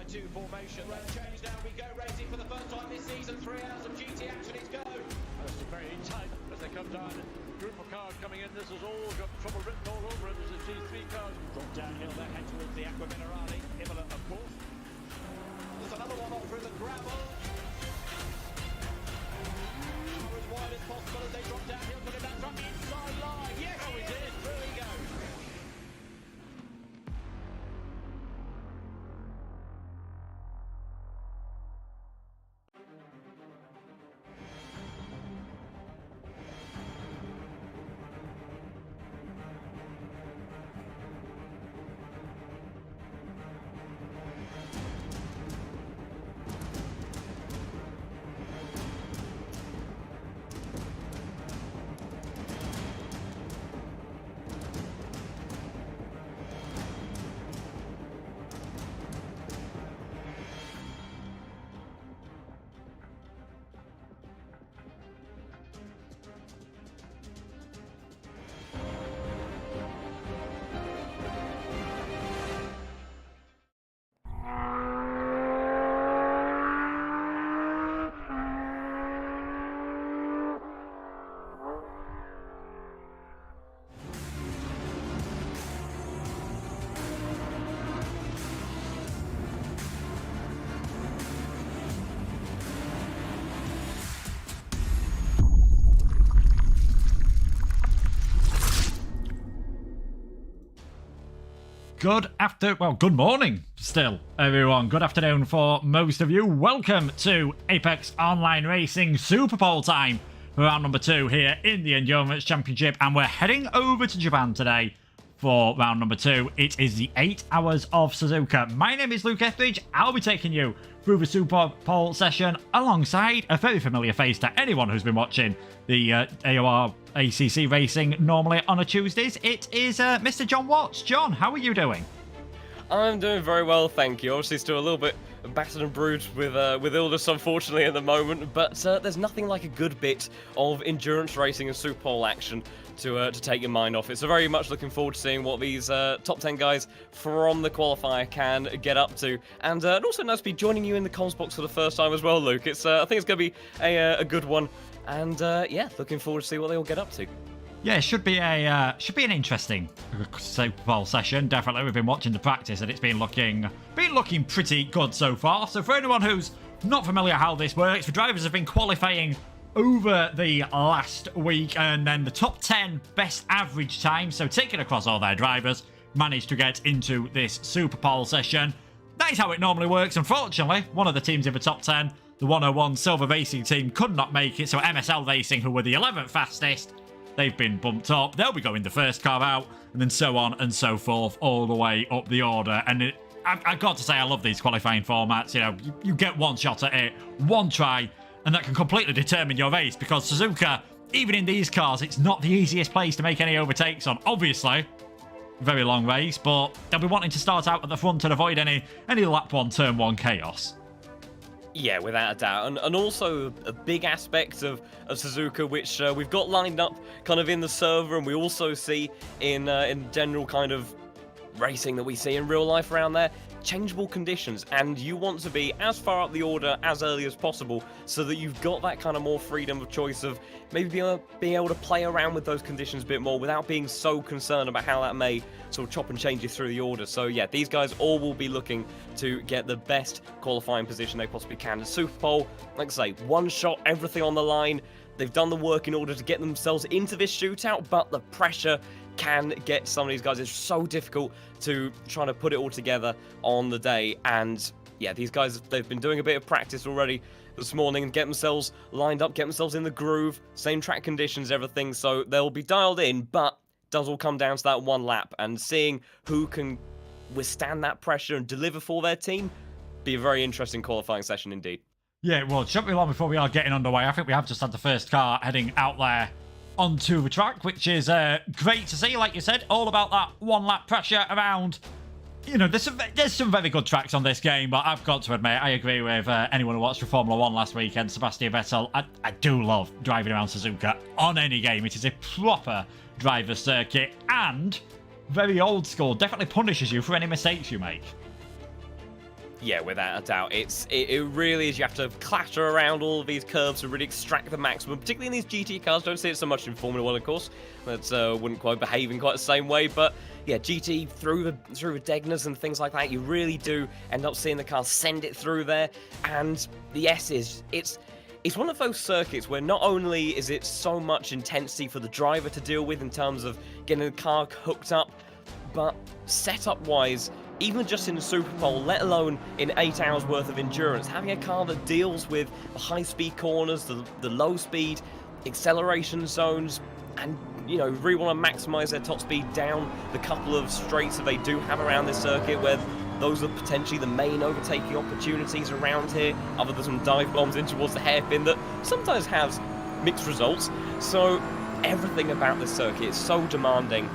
2 formation. Road change now, we go racing for the first time this season. 3 hours of GT action, it's go. It's very tight as they come down. Group of cars coming in. This has all got trouble written all over it. This is G3 cars. Drop downhill, they head towards the Aqua Minerale. Imola, of course. There's another one off through the gravel. As wide as possible as they drop downhill, putting that truck inside line. Yes, he did. Through he goes. Good morning still, everyone. Good afternoon for most of you. Welcome to Apex Online Racing SUPERPOLE time for round number 2 here in the Endurance Championship. And we're heading over to Japan today for round number 2. It is the 8 Hours of Suzuka. My name is Luke Etheridge. I'll be taking you through the SUPERPOLE session alongside a very familiar face to anyone who's been watching the AOR ACC racing normally on a Tuesdays. It is Mr. Jon Watts. John, how are you doing? I'm doing very well, thank you. Obviously still a little bit battered and bruised with illness, unfortunately, at the moment, but there's nothing like a good bit of endurance racing and SUPERPOLE action to take your mind off it. So very much looking forward to seeing what these top 10 guys from the qualifier can get up to. And also nice to be joining you in the comms box for the first time as well, Luke. It's I think it's going to be a good one. And yeah, looking forward to see what they all get up to. Yeah, it should be an interesting SUPERPOLE session. Definitely, we've been watching the practice and it's been looking pretty good so far. So for anyone who's not familiar how this works, the drivers have been qualifying over the last week, and then the top 10 best average time, so taken across all their drivers, managed to get into this SUPERPOLE session. That is how it normally works. Unfortunately, one of the teams in the top 10, the 101 Silver Racing team, could not make it, so MSL Racing, who were the 11th fastest, they've been bumped up. They'll be going the first car out, and then so on and so forth, all the way up the order. And I've got to say, I love these qualifying formats. You know, you get one shot at it, one try, and that can completely determine your race, because Suzuka, even in these cars, it's not the easiest place to make any overtakes on. Obviously, very long race, but they'll be wanting to start out at the front and avoid any lap 1, turn 1 chaos. Yeah, without a doubt. And also a big aspect of Suzuka, which we've got lined up kind of in the server, and we also see in general kind of racing that we see in real life around there, changeable conditions, and you want to be as far up the order as early as possible so that you've got that kind of more freedom of choice of maybe being able to play around with those conditions a bit more without being so concerned about how that may sort of chop and change you through the order. So yeah, these guys all will be looking to get the best qualifying position they possibly can. The SUPERPOLE, like I say, one shot, everything on the line. They've done the work in order to get themselves into this shootout, but the pressure can get some of these guys. It's so difficult to try to put it all together on the day. And yeah, these guys, they've been doing a bit of practice already this morning and get themselves lined up, get themselves in the groove, same track conditions, everything. So they'll be dialed in, but it does all come down to that one lap, and seeing who can withstand that pressure and deliver for their team. Be a very interesting qualifying session indeed. Yeah, well, it shouldn't be long before we are getting underway. I think we have just had the first car heading out there onto the track, which is great to see. Like you said, all about that one lap pressure around. You know, there's some very good tracks on this game, but I've got to admit, I agree with anyone who watched the Formula 1 last weekend, Sebastian Vettel. I do love driving around Suzuka on any game. It is a proper driver's circuit and very old school. Definitely punishes you for any mistakes you make. Yeah, without a doubt. It really is. You have to clatter around all of these curves to really extract the maximum, particularly in these GT cars. Don't see it so much in Formula 1, of course. That wouldn't quite behave in quite the same way, but yeah, GT through the Degnas and things like that, you really do end up seeing the car send it through there. And the S's, it's one of those circuits where not only is it so much intensity for the driver to deal with in terms of getting the car hooked up, but setup-wise, even just in the SUPERPOLE, let alone in 8 hours worth of endurance, having a car that deals with the high-speed corners, the low-speed acceleration zones, and you know, really want to maximize their top speed down the couple of straights that they do have around this circuit, where those are potentially the main overtaking opportunities around here, other than some dive bombs in towards the hairpin that sometimes has mixed results. So everything about this circuit is so demanding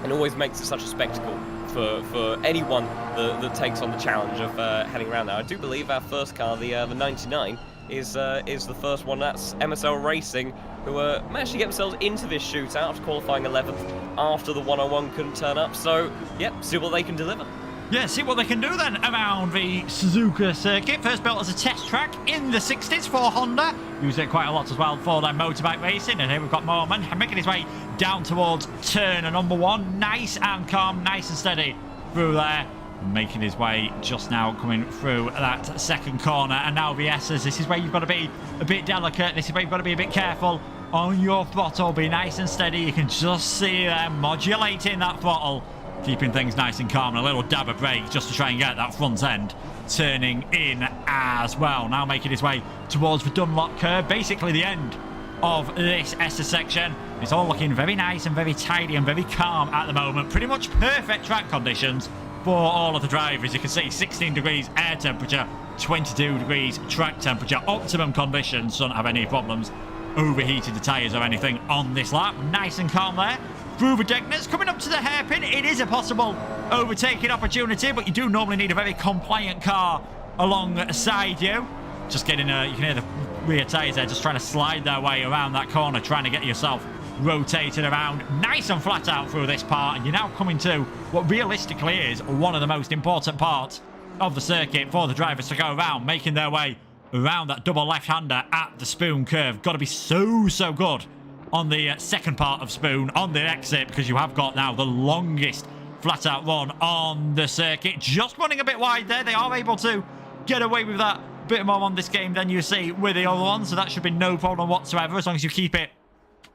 and always makes it such a spectacle for anyone that takes on the challenge of heading around there. I do believe our first car, the 99, is the first one. That's MSL Racing, who managed to get themselves into this shootout after qualifying 11th after the 101 couldn't turn up. So, yep, see what they can deliver. Yeah, see what they can do then around the Suzuka circuit. First built as a test track in the 60s for Honda. Used it quite a lot as well for their motorbike racing. And here we've got Mormon making his way down towards turn number 1. Nice and calm, nice and steady through there. Making his way just now, coming through that second corner. And now the S's, this is where you've got to be a bit delicate. This is where you've got to be a bit careful on your throttle. Be nice and steady. You can just see them modulating that throttle, keeping things nice and calm, and a little dab of brake just to try and get that front end turning in as well. Now making his way towards the Dunlop curve, basically the end of this Esser section. It's all looking very nice and very tidy and very calm at the moment. Pretty much perfect track conditions for all of the drivers. You can see 16 degrees air temperature, 22 degrees track temperature. Optimum conditions, don't have any problems overheating the tyres or anything on this lap. Nice and calm there. Through the Degnas, coming up to the hairpin. It is a possible overtaking opportunity, but you do normally need a very compliant car alongside you. Just getting you can hear the rear tyres there just trying to slide their way around that corner, trying to get yourself rotated around nice and flat out through this part. And you're now coming to what realistically is one of the most important parts of the circuit for the drivers to go around, making their way around that double left-hander at the Spoon curve. Got to be so good on the second part of Spoon on the exit, because you have got now the longest flat-out run on the circuit. Just running a bit wide there. They are able to get away with that bit more on this game than you see with the other one, so that should be no problem whatsoever. As long as you keep it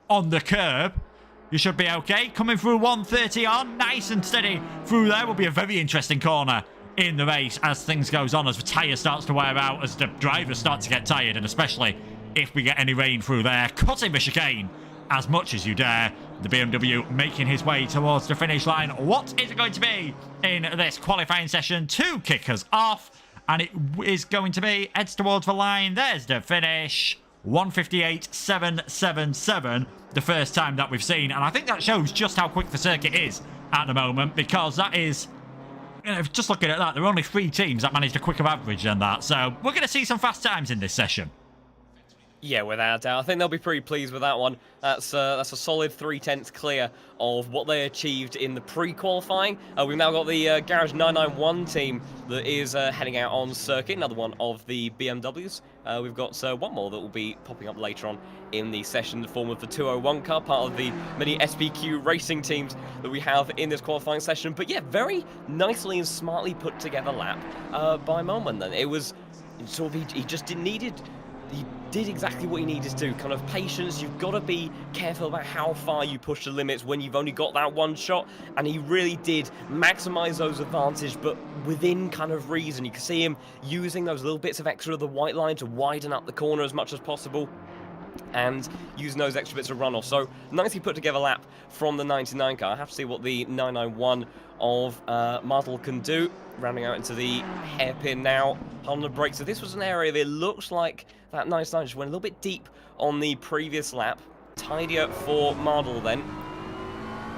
on the curb, you should be okay. Coming through 130 on, nice and steady through there. Will be a very interesting corner in the race as things goes on, as the tyre starts to wear out, as the drivers start to get tired, and especially if we get any rain through there. Cutting the chicane as much as you dare. The BMW making his way towards the finish line. What is it going to be in this qualifying session to kick us off? And it is going to be, heads towards the line. There's the finish. 158.777, the first time that we've seen. And I think that shows just how quick the circuit is at the moment, because that is, you know, just looking at that, there are only 3 teams that managed a quicker average than that. So we're going to see some fast times in this session. Yeah, without a doubt. I think they'll be pretty pleased with that one. That's a solid 3/10 clear of what they achieved in the pre-qualifying. We've now got the Garage 991 team that is heading out on circuit, another one of the BMWs. We've got one more that will be popping up later on in the session, the form of the 201 car, part of the many SPQ Racing teams that we have in this qualifying session. But yeah, very nicely and smartly put together lap by Moment then. It was sort of, he just needed... He did exactly what he needed to do. Kind of patience. You've got to be careful about how far you push the limits when you've only got that one shot. And he really did maximize those advantages, but within kind of reason. You can see him using those little bits of extra of the white line to widen up the corner as much as possible, and using those extra bits of runoff. So nicely put together lap from the 99 car. I have to see what the 991 of Martel can do. Rounding out into the hairpin now on the brake. So this was an area that looks like that 99 just went a little bit deep on the previous lap. Tidier for Martel then.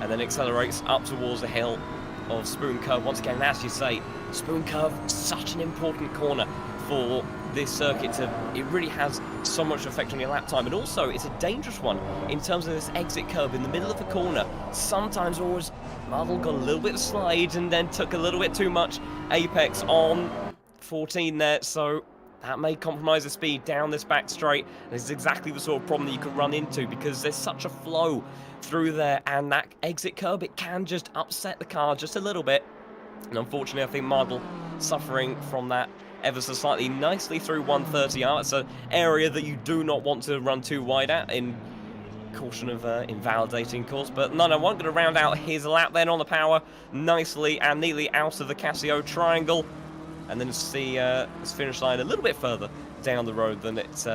And then accelerates up towards the hill of Spoon Curve. Once again, as you say, Spoon Curve, such an important corner for this circuit. It really has so much effect on your lap time, and also it's a dangerous one in terms of this exit curve in the middle of the corner. Sometimes Martel got a little bit of slide and then took a little bit too much apex on 14 there, so that may compromise the speed down this back straight. This is exactly the sort of problem that you can run into because there's such a flow through there, and that exit curb, it can just upset the car just a little bit. And unfortunately, I think Mardle suffering from that ever so slightly. Nicely through 130R. It's an area that you do not want to run too wide at, in caution of invalidating course. But 991 going to round out his lap then on the power nicely and neatly out of the Casio triangle, and then see his finish line a little bit further down the road than it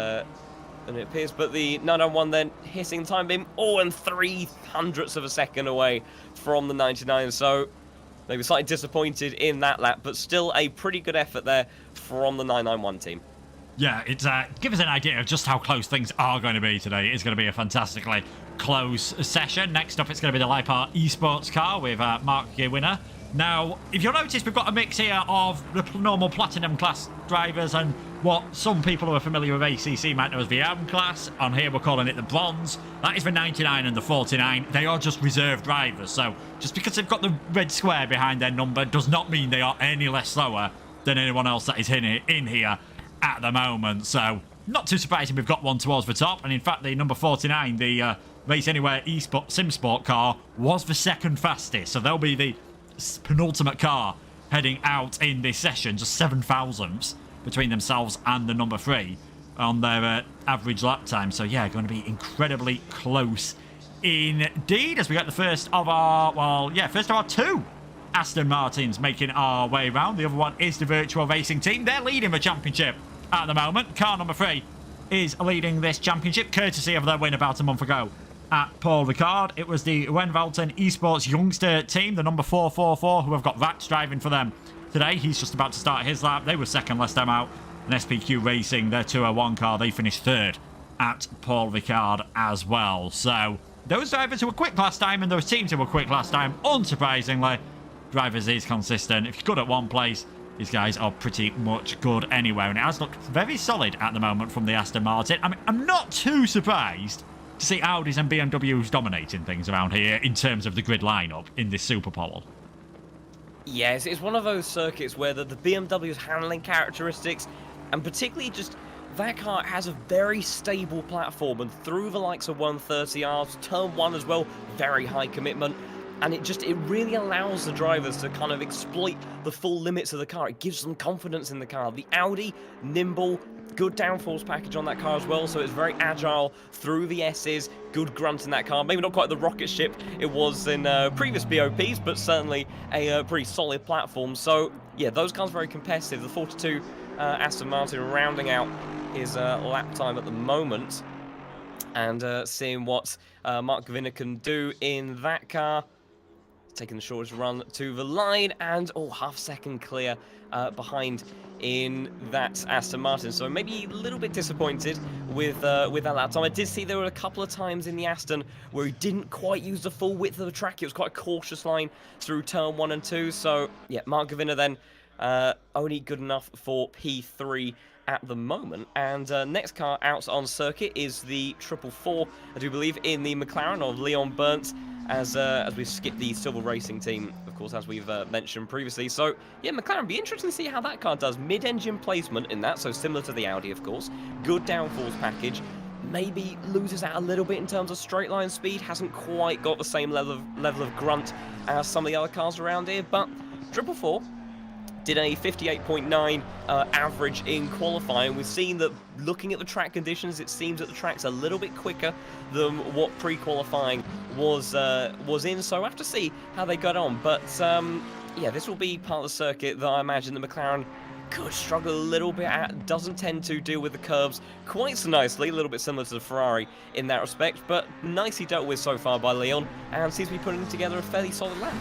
appears. But the 991 then hitting time beam, and 0.03 of a second away from the 99. So maybe slightly disappointed in that lap, but still a pretty good effort there from the 991 team. Yeah, it's give us an idea of just how close things are going to be today. It's going to be a fantastically close session. Next up, it's going to be the Lipar Esports car with Mark Winner. Now, if you'll notice, we've got a mix here of the normal Platinum class drivers and what some people who are familiar with ACC might know as the M class. On here, we're calling it the Bronze. That is the 99 and the 49. They are just reserve drivers, so just because they've got the red square behind their number does not mean they are any less slower than anyone else that is in here at the moment. So, not too surprising we've got one towards the top. And in fact, the number 49, the Race Anywhere SimSport car, was the second fastest. So they'll be the penultimate car heading out in this session, just 7 thousandths between themselves and the number 3 on their average lap time. So yeah, going to be incredibly close indeed as we get the first of our, first of our 2 Aston Martins making our way round. The other one is the Virtual Racing team. They're leading the championship at the moment. Car number 3 is leading this championship, courtesy of their win about a month ago at Paul Ricard. It was the Renvalten Esports youngster team, the number 444, who have got Vax driving for them today. He's just about to start his lap. They were second last time out. And SPQ Racing, their 201 car, they finished 3rd at Paul Ricard as well. So those drivers who were quick last time and those teams who were quick last time, unsurprisingly, drivers is consistent. If you're good at one place, these guys are pretty much good anywhere. And it has looked very solid at the moment from the Aston Martin. I mean, I'm not too surprised to see Audis and BMWs dominating things around here in terms of the grid lineup in this SUPERPOLE. Yes, it's one of those circuits where the BMW's handling characteristics, and particularly just that car has a very stable platform, and through the likes of 130Rs, turn 1 as well, very high commitment, and it really allows the drivers to kind of exploit the full limits of the car. It gives them confidence in the car. The Audi, nimble, good downforce package on that car as well, so it's very agile through the S's, good grunt in that car. Maybe not quite the rocket ship it was in previous BOPs, but certainly a pretty solid platform. So yeah, those cars are very competitive. The 42 Aston Martin rounding out his lap time at the moment, and seeing what Mark Gavina can do in that car. Taking the shortest run to the line, and half second clear behind in that Aston Martin. So maybe a little bit disappointed with that lap time. I did see there were a couple of times in the Aston where he didn't quite use the full width of the track. It was quite a cautious line through turn 1 and 2. So yeah, Mark Gavina then only good enough for P3 at the moment. And next car out on circuit is the 444, I do believe, in the McLaren of Leon Burnt, as we skip the Silver Racing team, of course, as we've mentioned previously. So yeah, McLaren, be interesting to see how that car does. Mid-engine placement in that, so similar to the Audi, of course. Good downforce package. Maybe loses out a little bit in terms of straight line speed. Hasn't quite got the same level of grunt as some of the other cars around here, but 444 did a 58.9 average in qualifying. We've seen that looking at the track conditions, it seems that the track's a little bit quicker than what pre-qualifying was in, so we'll have to see how they got on. But yeah, this will be part of the circuit that I imagine the McLaren could struggle a little bit at. Doesn't tend to deal with the curbs quite so nicely, a little bit similar to the Ferrari in that respect, but nicely dealt with so far by Leon, and seems to be putting together a fairly solid lap.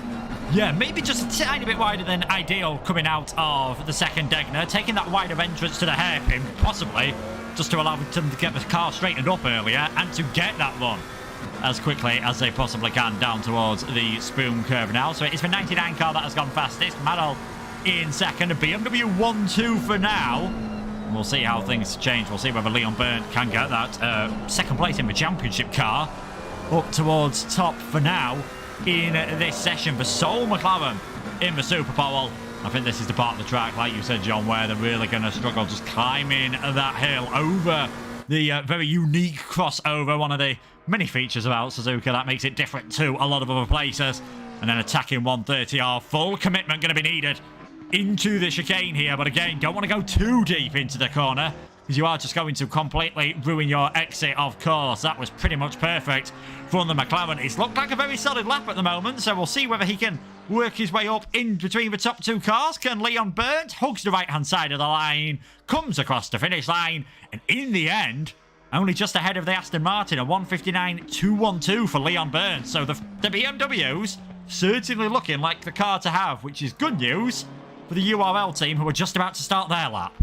Yeah, maybe just a tiny bit wider than ideal coming out of the second Degner, taking that wider entrance to the hairpin, possibly just to allow them to get the car straightened up earlier and to get that run as quickly as they possibly can down towards the spoon curve now. So it's the 99 car that has gone fastest. Madel in second, a BMW 1-2 for now. We'll see how things change. We'll see whether Leon Burnt can get that second place in the championship car up towards top for now in this session. For Sol McLaren in the SUPERPOLE I think this is the part of the track, like you said, John, where they're really going to struggle just climbing that hill over the very unique crossover, one of the many features about Suzuka that makes it different to a lot of other places. And then attacking 130R, full commitment going to be needed into the chicane here. But again, don't want to go too deep into the corner, because you are just going to completely ruin your exit, of course. That was pretty much perfect from the McLaren. It's looked like a very solid lap at the moment, so we'll see whether he can work his way up in between the top two cars. Can Leon Burnt hugs the right-hand side of the line, comes across the finish line, and in the end, only just ahead of the Aston Martin, a 1:59.212 for Leon Burnt. So the BMWs certainly looking like the car to have, which is good news for the URL team, who are just about to start their lap.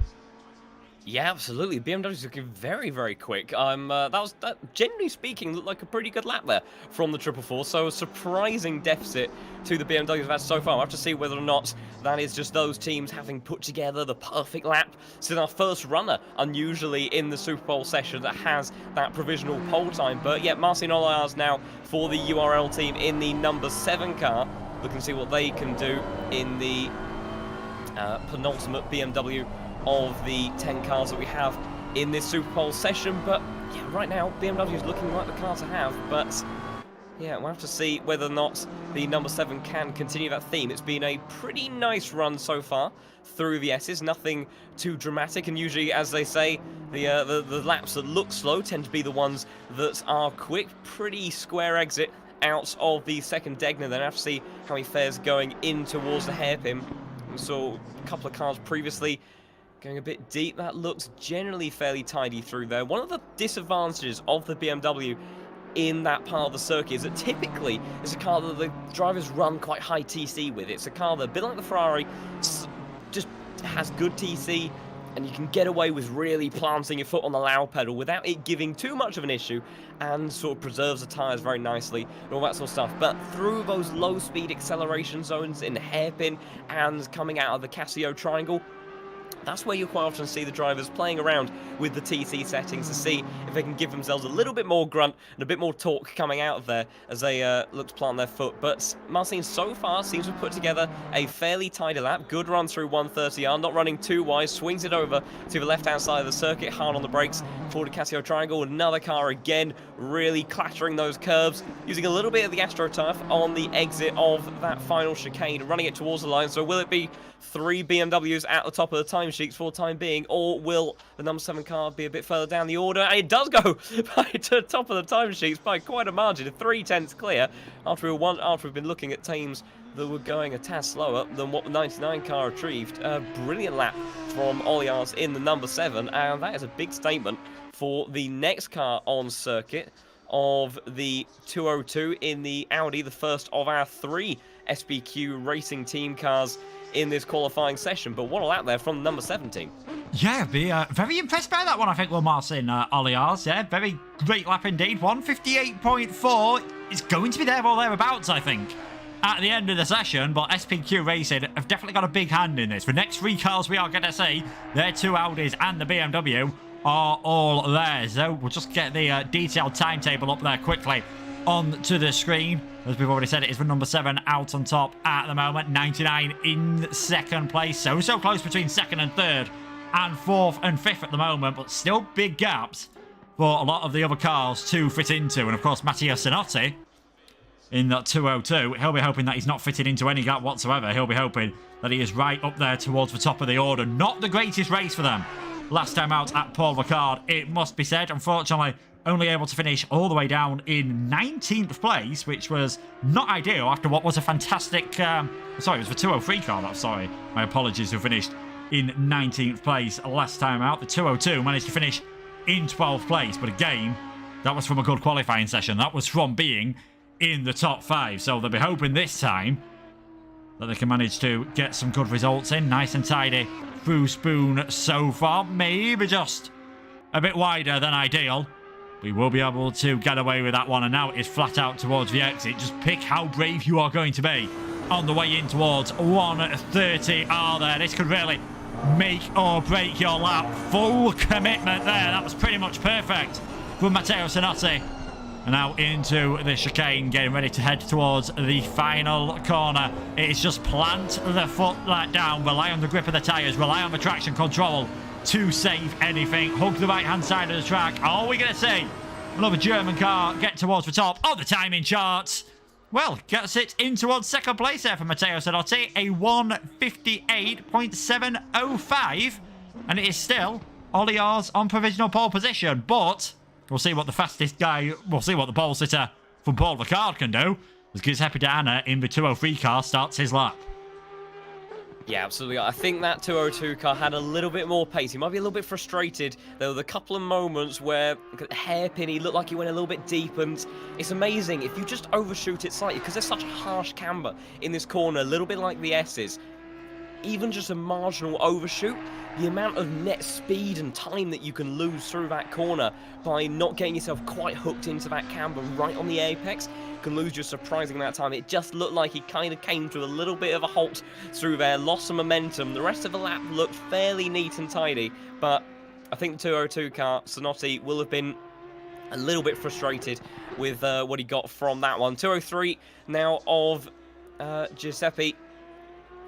Yeah, absolutely. BMW's looking very, very quick. That generally speaking, looked like a pretty good lap there from the 444. So a surprising deficit to the BMWs have had so far. We'll have to see whether or not that is just those teams having put together the perfect lap. This is our first runner, unusually, in the SUPERPOLE session that has that provisional pole time. But yeah, Marcin Olejars now for the URL team in the number 7 car. Looking to see what they can do in the penultimate BMW of the 10 cars that we have in this SUPERPOLE session. But yeah, right now BMW is looking like the car to have, but yeah, we'll have to see whether or not the number 7 can continue that theme. It's been a pretty nice run so far through the S's, nothing too dramatic, and usually, as they say, the laps that look slow tend to be the ones that are quick. Pretty square exit out of the second Degner, then have to see how he fares going in towards the hairpin. We saw a couple of cars previously going a bit deep. That looks generally fairly tidy through there. One of the disadvantages of the BMW in that part of the circuit is that typically it's a car that the drivers run quite high TC with. It's a car that, a bit like the Ferrari, just has good TC, and you can get away with really planting your foot on the loud pedal without it giving too much of an issue, and sort of preserves the tyres very nicely and all that sort of stuff. But through those low-speed acceleration zones in the hairpin and coming out of the Casio triangle, that's where you quite often see the drivers playing around with the TC settings to see if they can give themselves a little bit more grunt and a bit more torque coming out of there as they look to plant their foot. But Marcin so far seems to have put together a fairly tidy lap. Good run through 130R, not running too wide, swings it over to the left-hand side of the circuit, hard on the brakes, forward to Casio triangle. Another car again, really clattering those curves, using a little bit of the AstroTurf on the exit of that final chicane, running it towards the line. So will it be 3 BMWs at the top of the timesheets for the time being, or will the number 7 car be a bit further down the order? And it does go to the top of the timesheets by quite a margin, 3/10 clear, after we've been looking at teams that were going a tad slower than what the 99 car achieved. A brilliant lap from Olejars in the number 7, and that is a big statement for the next car on circuit of the 202 in the Audi, the first of our 3 SPQ Racing team cars in this qualifying session. But what a lap there from the number 17. Yeah, be very impressed by that one, I think, will Marcin Olejars. Yeah, very great lap indeed. 1:58.4 is going to be there or thereabouts, I think, at the end of the session. But SPQ Racing have definitely got a big hand in this. The next 3 cars we are going to see, their 2 Audis and the BMW, are all there. So we'll just get the detailed timetable up there quickly onto the screen. As we've already said, it is the number 7 out on top at the moment. 99 in 2nd place. So close between 2nd and 3rd and 4th and 5th at the moment. But still big gaps for a lot of the other cars to fit into. And of course, Matteo Sinotti in that 202, he'll be hoping that he's not fitted into any gap whatsoever. He'll be hoping that he is right up there towards the top of the order. Not the greatest race for them last time out at Paul Ricard, it must be said. Unfortunately, only able to finish all the way down in 19th place, which was not ideal after what was a fantastic... sorry, it was the 203 car, sorry. My apologies, who finished in 19th place last time out. The 202 managed to finish in 12th place, but again, that was from a good qualifying session. That was from being in the top 5, so they'll be hoping this time that they can manage to get some good results in. Nice and tidy through Spoon so far. Maybe just a bit wider than ideal. We will be able to get away with that one, and now it is flat out towards the exit. Just pick how brave you are going to be on the way in towards 130R there. This could really make or break your lap. Full commitment there. That was pretty much perfect from Matteo Sinotti And now into the chicane, getting ready to head towards the final corner. It is just plant the foot down, rely on the grip of the tyres, rely on the traction control to save anything. Hug the right-hand side of the track. Are we going to see another German car get towards the top of the timing charts? Well, gets it in towards second place there for Matteo Zanotti, a 1:58.705, and it is still AOR's on provisional pole position, but we'll see what the fastest guy, we'll see what the pole sitter from Paul Ricard can do, as Giuseppe Dana in the 203 car starts his lap. Yeah, absolutely. I think that 202 car had a little bit more pace. He might be a little bit frustrated. There were a couple of moments where hairpin, he looked like he went a little bit deep, and it's amazing if you just overshoot it slightly, because there's such a harsh camber in this corner, a little bit like the S's. Even just a marginal overshoot, the amount of net speed and time that you can lose through that corner by not getting yourself quite hooked into that camber right on the apex can lose you a surprising amount of time. It just looked like he kind of came to a little bit of a halt through there, lost some momentum. The rest of the lap looked fairly neat and tidy, but I think the 202 car, Zanotti, will have been a little bit frustrated with what he got from that one. 203 now of Giuseppe,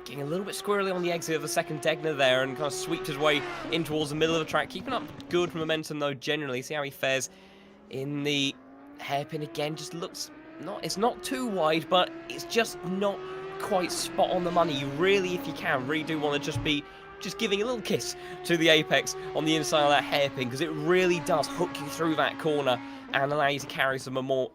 getting a little bit squirrely on the exit of the second Degner there, and kind of sweeps his way in towards the middle of the track, keeping up good momentum though generally. See how he fares in the hairpin again. Just looks it's not too wide, but it's just not quite spot on the money. You really, if you can, really do want to just giving a little kiss to the apex on the inside of that hairpin, because it really does hook you through that corner and allow you to carry some more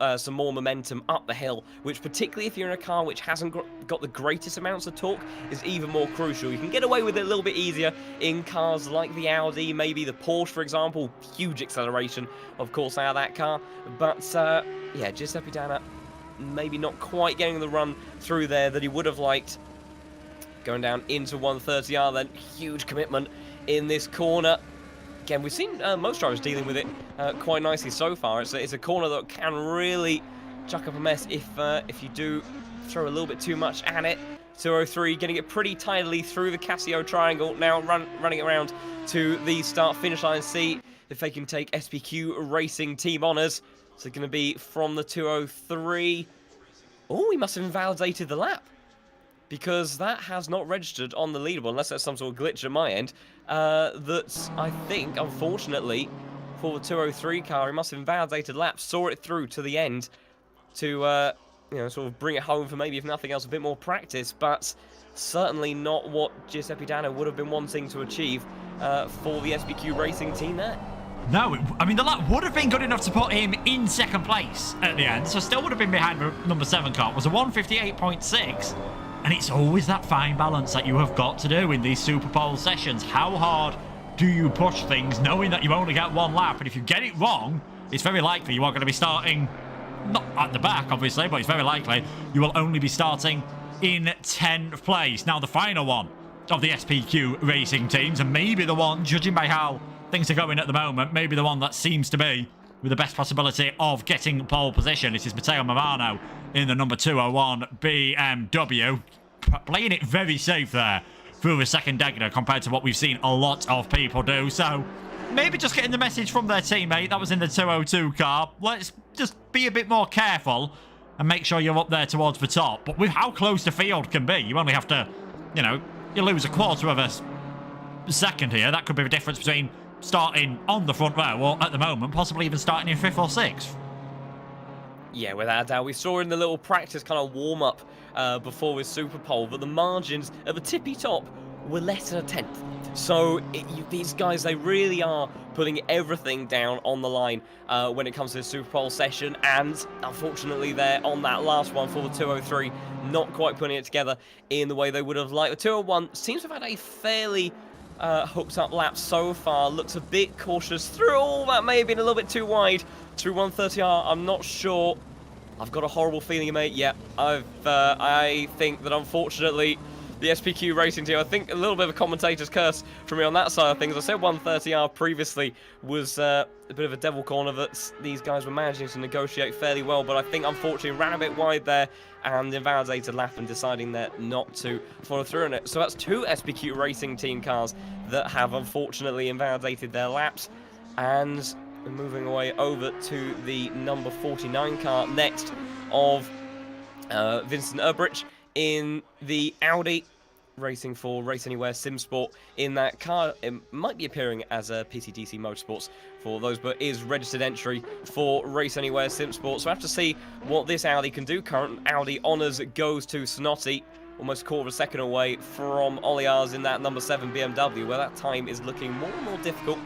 momentum up the hill, which, particularly if you're in a car which hasn't got the greatest amounts of torque, is even more crucial. You can get away with it a little bit easier in cars like the Audi, maybe the Porsche, for example. Huge acceleration, of course, out of that car. But, yeah, Giuseppe Dana maybe not quite getting the run through there that he would have liked. Going down into 130R then, huge commitment in this corner. Again, we've seen most drivers dealing with it quite nicely so far. It's a corner that can really chuck up a mess if you do throw a little bit too much at it. 203 getting it pretty tidily through the Casio triangle, now running around to the start-finish line. See if they can take SPQ Racing team honours. So it's going to be from the 203. Oh, he must have invalidated the lap, because that has not registered on the leaderboard, unless that's some sort of glitch at my end. That's, I think, unfortunately, for the 203 car, he must have invalidated laps, saw it through to the end to, you know, sort of bring it home for maybe, if nothing else, a bit more practice, but certainly not what Giuseppe Dana would have been wanting to achieve for the SPQ Racing team there. No, I mean, the lap would have been good enough to put him in second place at the end, so still would have been behind the number 7 car. It was a 1:58.6. And it's always that fine balance that you have got to do in these SUPERPOLE sessions. How hard do you push things knowing that you only get one lap? And if you get it wrong, it's very likely you are going to be starting, not at the back, obviously, but it's very likely you will only be starting in 10th place. Now, the final one of the SPQ Racing teams, and maybe the one, judging by how things are going at the moment, maybe the one that seems to be with the best possibility of getting pole position. This is Matteo Morano in the number 201 BMW, playing it very safe there through the second Degner compared to what we've seen a lot of people do. So maybe just getting the message from their teammate that was in the 202 car, let's just be a bit more careful and make sure you're up there towards the top. But with how close the field can be, you only have to, you know, you lose a quarter of a second here. That could be the difference between starting on the front row or, at the moment, possibly even starting in 5th or 6th. Yeah, without a doubt. We saw in the little practice kind of warm-up before with SUPERPOLE that the margins at the tippy top were less than a tenth. So these guys, they really are putting everything down on the line when it comes to the SUPERPOLE session. And unfortunately, they're on that last one for the 203, not quite putting it together in the way they would have liked. The 201 seems to have had a fairly hooked up lap so far. Looks a bit cautious through all that. May have been a little bit too wide through 130R. I'm not sure. I've got a horrible feeling, mate. Yeah, I think that unfortunately the SPQ Racing team, I think a little bit of a commentator's curse for me on that side of things. I said 130R previously was a bit of a devil corner that these guys were managing to negotiate fairly well, but I think unfortunately ran a bit wide there and invalidated lap and deciding that not to follow through on it. So that's 2 SPQ Racing team cars that have unfortunately invalidated their laps. And we're moving away over to the number 49 car next of Vincent Etheridge in the Audi, racing for Race Anywhere SimSport. In that car, it might be appearing as a PTDC Motorsports for those, but is registered entry for Race Anywhere SimSport. So I have to see what this Audi can do. Current Audi honours goes to Sonotti, almost a quarter of a second away from Oliars in that number 7 BMW, where that time is looking more and more difficult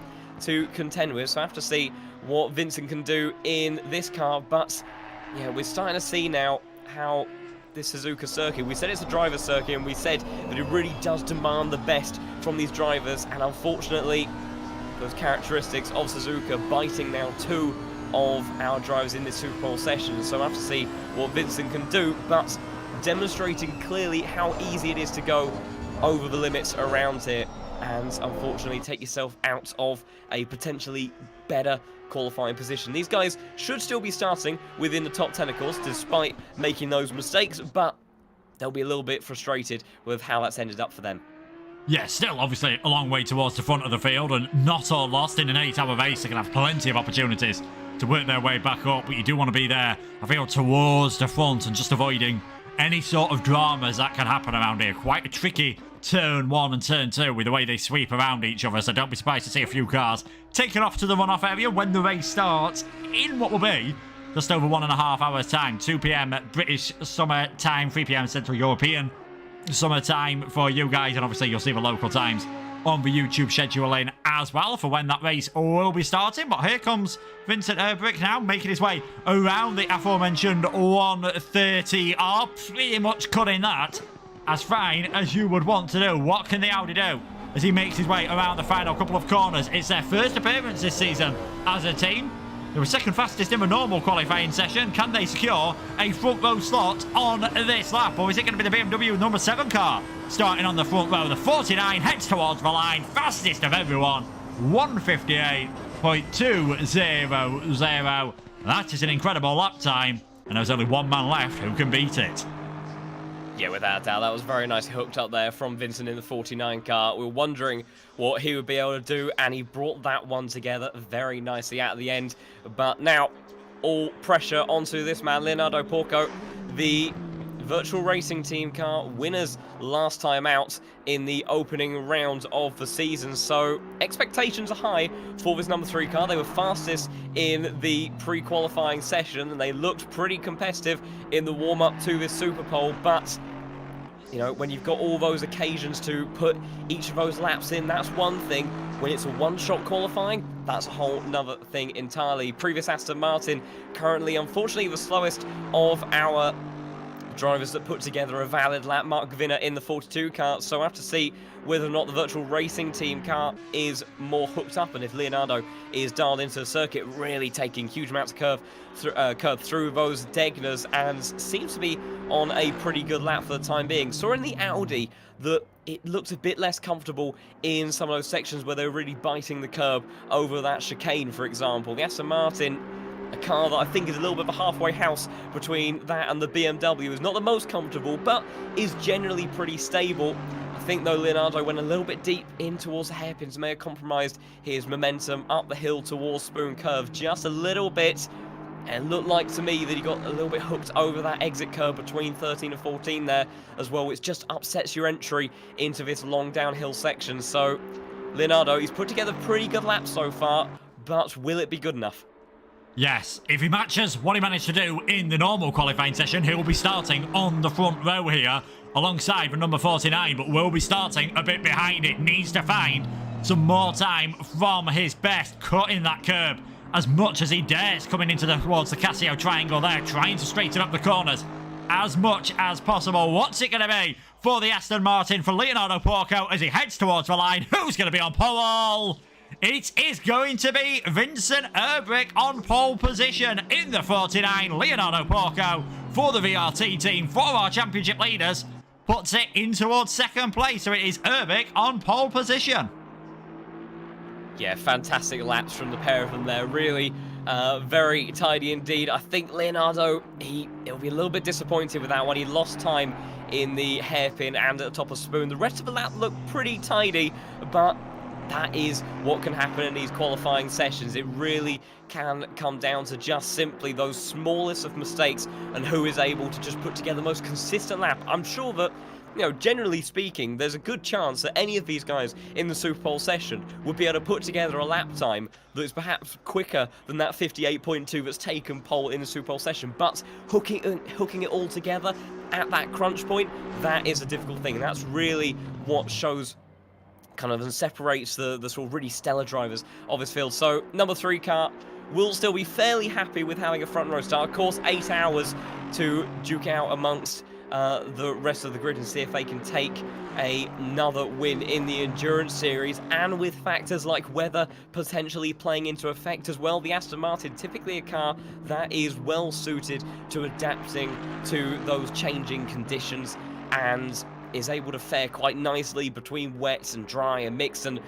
to contend with. So I have to see what Vincent can do in this car. But yeah, we're starting to see now how this Suzuka circuit, we said it's a driver's circuit, and we said that it really does demand the best from these drivers, and unfortunately those characteristics of Suzuka biting now 2 of our drivers in this SUPERPOLE session. So I have to see what Vincent can do, but demonstrating clearly how easy it is to go over the limits around here, and unfortunately take yourself out of a potentially better qualifying position. These guys should still be starting within the top 10, of course, despite making those mistakes, but they'll be a little bit frustrated with how that's ended up for them. Yeah, still obviously a long way towards the front of the field, and not all lost. In an 8-hour race, they can have plenty of opportunities to work their way back up, but you do want to be there, I feel, towards the front and just avoiding any sort of dramas that can happen around here. Quite a tricky turn 1 and turn 2 with the way they sweep around each other, so don't be surprised to see a few cars taken off to the runoff area when the race starts in what will be just over 1.5 hours time. 2 p.m. British summer time, 3 p.m. Central European summer time for you guys, and obviously you'll see the local times on the YouTube scheduling as well for when that race will be starting. But here comes Vincent Etheridge now, making his way around the aforementioned 130R, pretty much cutting that as fine as you would want to do. What can the Audi do as he makes his way around the final couple of corners? It's their first appearance this season as a team. They were second fastest in the normal qualifying session. Can they secure a front row slot on this lap? Or is it going to be the BMW number 7 car starting on the front row? The 49 heads towards the line. Fastest of everyone. 158.200. That is an incredible lap time. And there's only one man left who can beat it. Yeah, without a doubt, that was very nicely hooked up there from Vincent in the 49 car. We were wondering what he would be able to do, and he brought that one together very nicely at the end. But now, all pressure onto this man, Leonardo Porco, the virtual racing team car winners last time out in the opening round of the season. So expectations are high for this number 3 car. They were fastest in the pre-qualifying session, and they looked pretty competitive in the warm-up to this SUPERPOLE, but you know, when you've got all those occasions to put each of those laps in, that's one thing. When it's a one-shot qualifying, that's a whole nother thing entirely. Previous Aston Martin, currently, unfortunately, the slowest of our drivers that put together a valid lap. Mark Gavina in the 42 car, so I have to see whether or not the virtual racing team car is more hooked up, and if Leonardo is dialed into the circuit, really taking huge amounts of curve through those Degners, and seems to be on a pretty good lap for the time being. Saw in the Audi that it looked a bit less comfortable in some of those sections where they were really biting the curb over that chicane, for example. The Aston Martin, a car that I think is a little bit of a halfway house between that and the BMW, is not the most comfortable, but is generally pretty stable. I think, though, Leonardo went a little bit deep in towards the hairpins, may have compromised his momentum up the hill towards Spoon Curve just a little bit, and looked like to me that he got a little bit hooked over that exit curve between 13 and 14 there as well, which just upsets your entry into this long downhill section. So Leonardo, he's put together pretty good laps so far, but will it be good enough? Yes, if he matches what he managed to do in the normal qualifying session, he will be starting on the front row here alongside the number 49, but will be starting a bit behind it. Needs to find some more time from his best, cutting that curb as much as he dares, coming into towards the Casio triangle there, trying to straighten up the corners as much as possible. What's it going to be for the Aston Martin, for Leonardo Porco as he heads towards the line? Who's going to be on pole? It is going to be Vincent Etheridge on pole position in the 49. Leonardo Porco for the VRT team, for our championship leaders, puts it in towards second place. So it is Etheridge on pole position. Yeah, fantastic laps from the pair of them there. Really very tidy indeed. I think Leonardo, he'll be a little bit disappointed with that one. He lost time in the hairpin and at the top of Spoon. The rest of the lap looked pretty tidy, but that is what can happen in these qualifying sessions. It really can come down to just simply those smallest of mistakes and who is able to just put together the most consistent lap. I'm sure that, you know, generally speaking, there's a good chance that any of these guys in the SUPERPOLE session would be able to put together a lap time that is perhaps quicker than that 58.2 that's taken pole in the SUPERPOLE session. But hooking it all together at that crunch point, that is a difficult thing. And that's really what shows kind of and separates the sort of really stellar drivers of this field. So number 3 car will still be fairly happy with having a front row start. Of course, 8 hours to duke out amongst the rest of the grid and see if they can take another win in the Endurance Series, and with factors like weather potentially playing into effect as well. The Aston Martin, typically a car that is well suited to adapting to those changing conditions and is able to fare quite nicely between wet and dry and mixed, and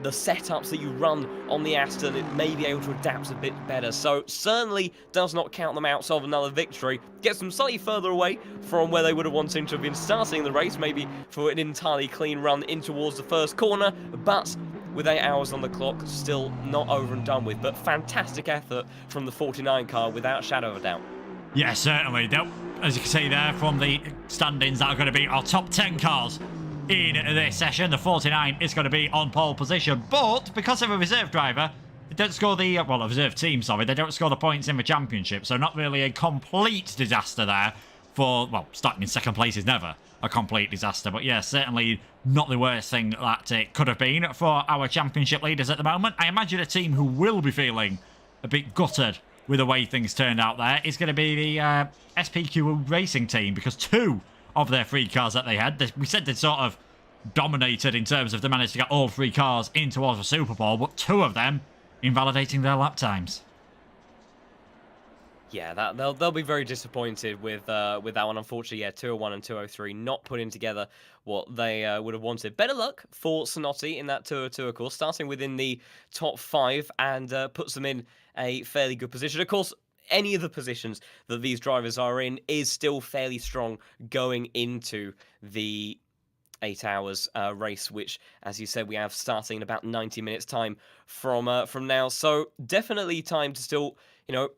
the setups that you run on the Aston, it may be able to adapt a bit better. So certainly does not count them out of another victory. Gets them slightly further away from where they would have wanted to have been starting the race, maybe for an entirely clean run in towards the first corner, but with 8 hours on the clock, still not over and done with. But fantastic effort from the 49 car, without a shadow of a doubt. Yeah, certainly. As you can see there from the standings, that are going to be our top 10 cars in this session. The 49 is going to be on pole position, but because of a reserve driver, they don't score the, well, a reserve team, sorry, they don't score the points in the championship, so not really a complete disaster there for, well, starting in second place is never a complete disaster, but yeah, certainly not the worst thing that it could have been for our championship leaders at the moment. I imagine a team who will be feeling a bit gutted with the way things turned out there is going to be the SPQ Racing team, because 2 of their 3 cars that they had, we said they sort of dominated in terms of they managed to get all 3 cars in towards the SUPERPOLE, but 2 of them invalidating their lap times. Yeah, they'll be very disappointed with that one. Unfortunately, yeah, 201 and 203 not putting together what they would have wanted. Better luck for Sonotti in that 202, of course, starting within the top 5 and puts them in a fairly good position. Of course, any of the positions that these drivers are in is still fairly strong going into the 8 hours race, which, as you said, we have starting in about 90 minutes time from now. So definitely time to still, you know,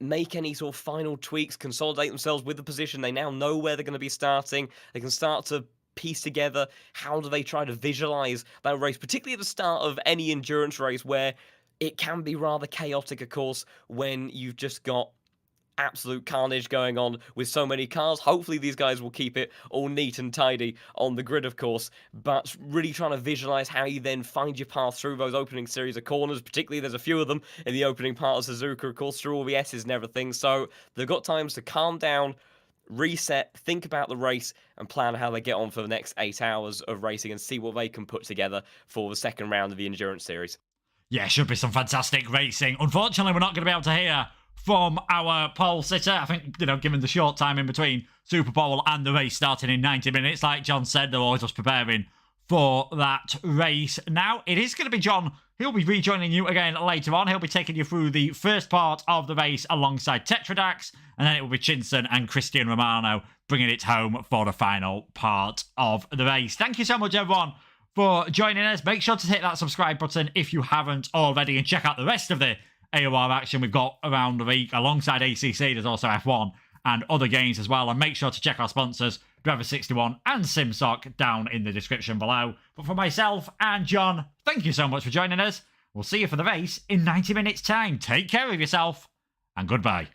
make any sort of final tweaks, consolidate themselves with the position. They now know where they're going to be starting. They can start to piece together how do they try to visualize that race, particularly at the start of any endurance race where it can be rather chaotic, of course, when you've just got absolute carnage going on with so many cars. Hopefully these guys will keep it all neat and tidy on the grid, of course, but really trying to visualize how you then find your path through those opening series of corners. Particularly there's a few of them in the opening part of Suzuka, of course, through all the S's and everything. So they've got times to calm down, reset, think about the race, and plan how they get on for the next 8 hours of racing and see what they can put together for the second round of the endurance series. Yeah, should be some fantastic racing. Unfortunately, we're not going to be able to hear from our pole sitter. I think, you know, given the short time in between SUPERPOLE and the race starting in 90 minutes, like Jon said, they're all just preparing for that race. Now, it is going to be Jon. He'll be rejoining you again later on. He'll be taking you through the first part of the race alongside Tetradax, and then it will be Chinson and Christian Romano bringing it home for the final part of the race. Thank you so much, everyone, for joining us. Make sure to hit that subscribe button if you haven't already, and check out the rest of the AOR action we've got around the week alongside ACC. There's also F1 and other games as well. And make sure to check our sponsors, Driver61 and SIMSOK, down in the description below. But for myself and Jon, thank you so much for joining us. We'll see you for the race in 90 minutes time. Take care of yourself and goodbye.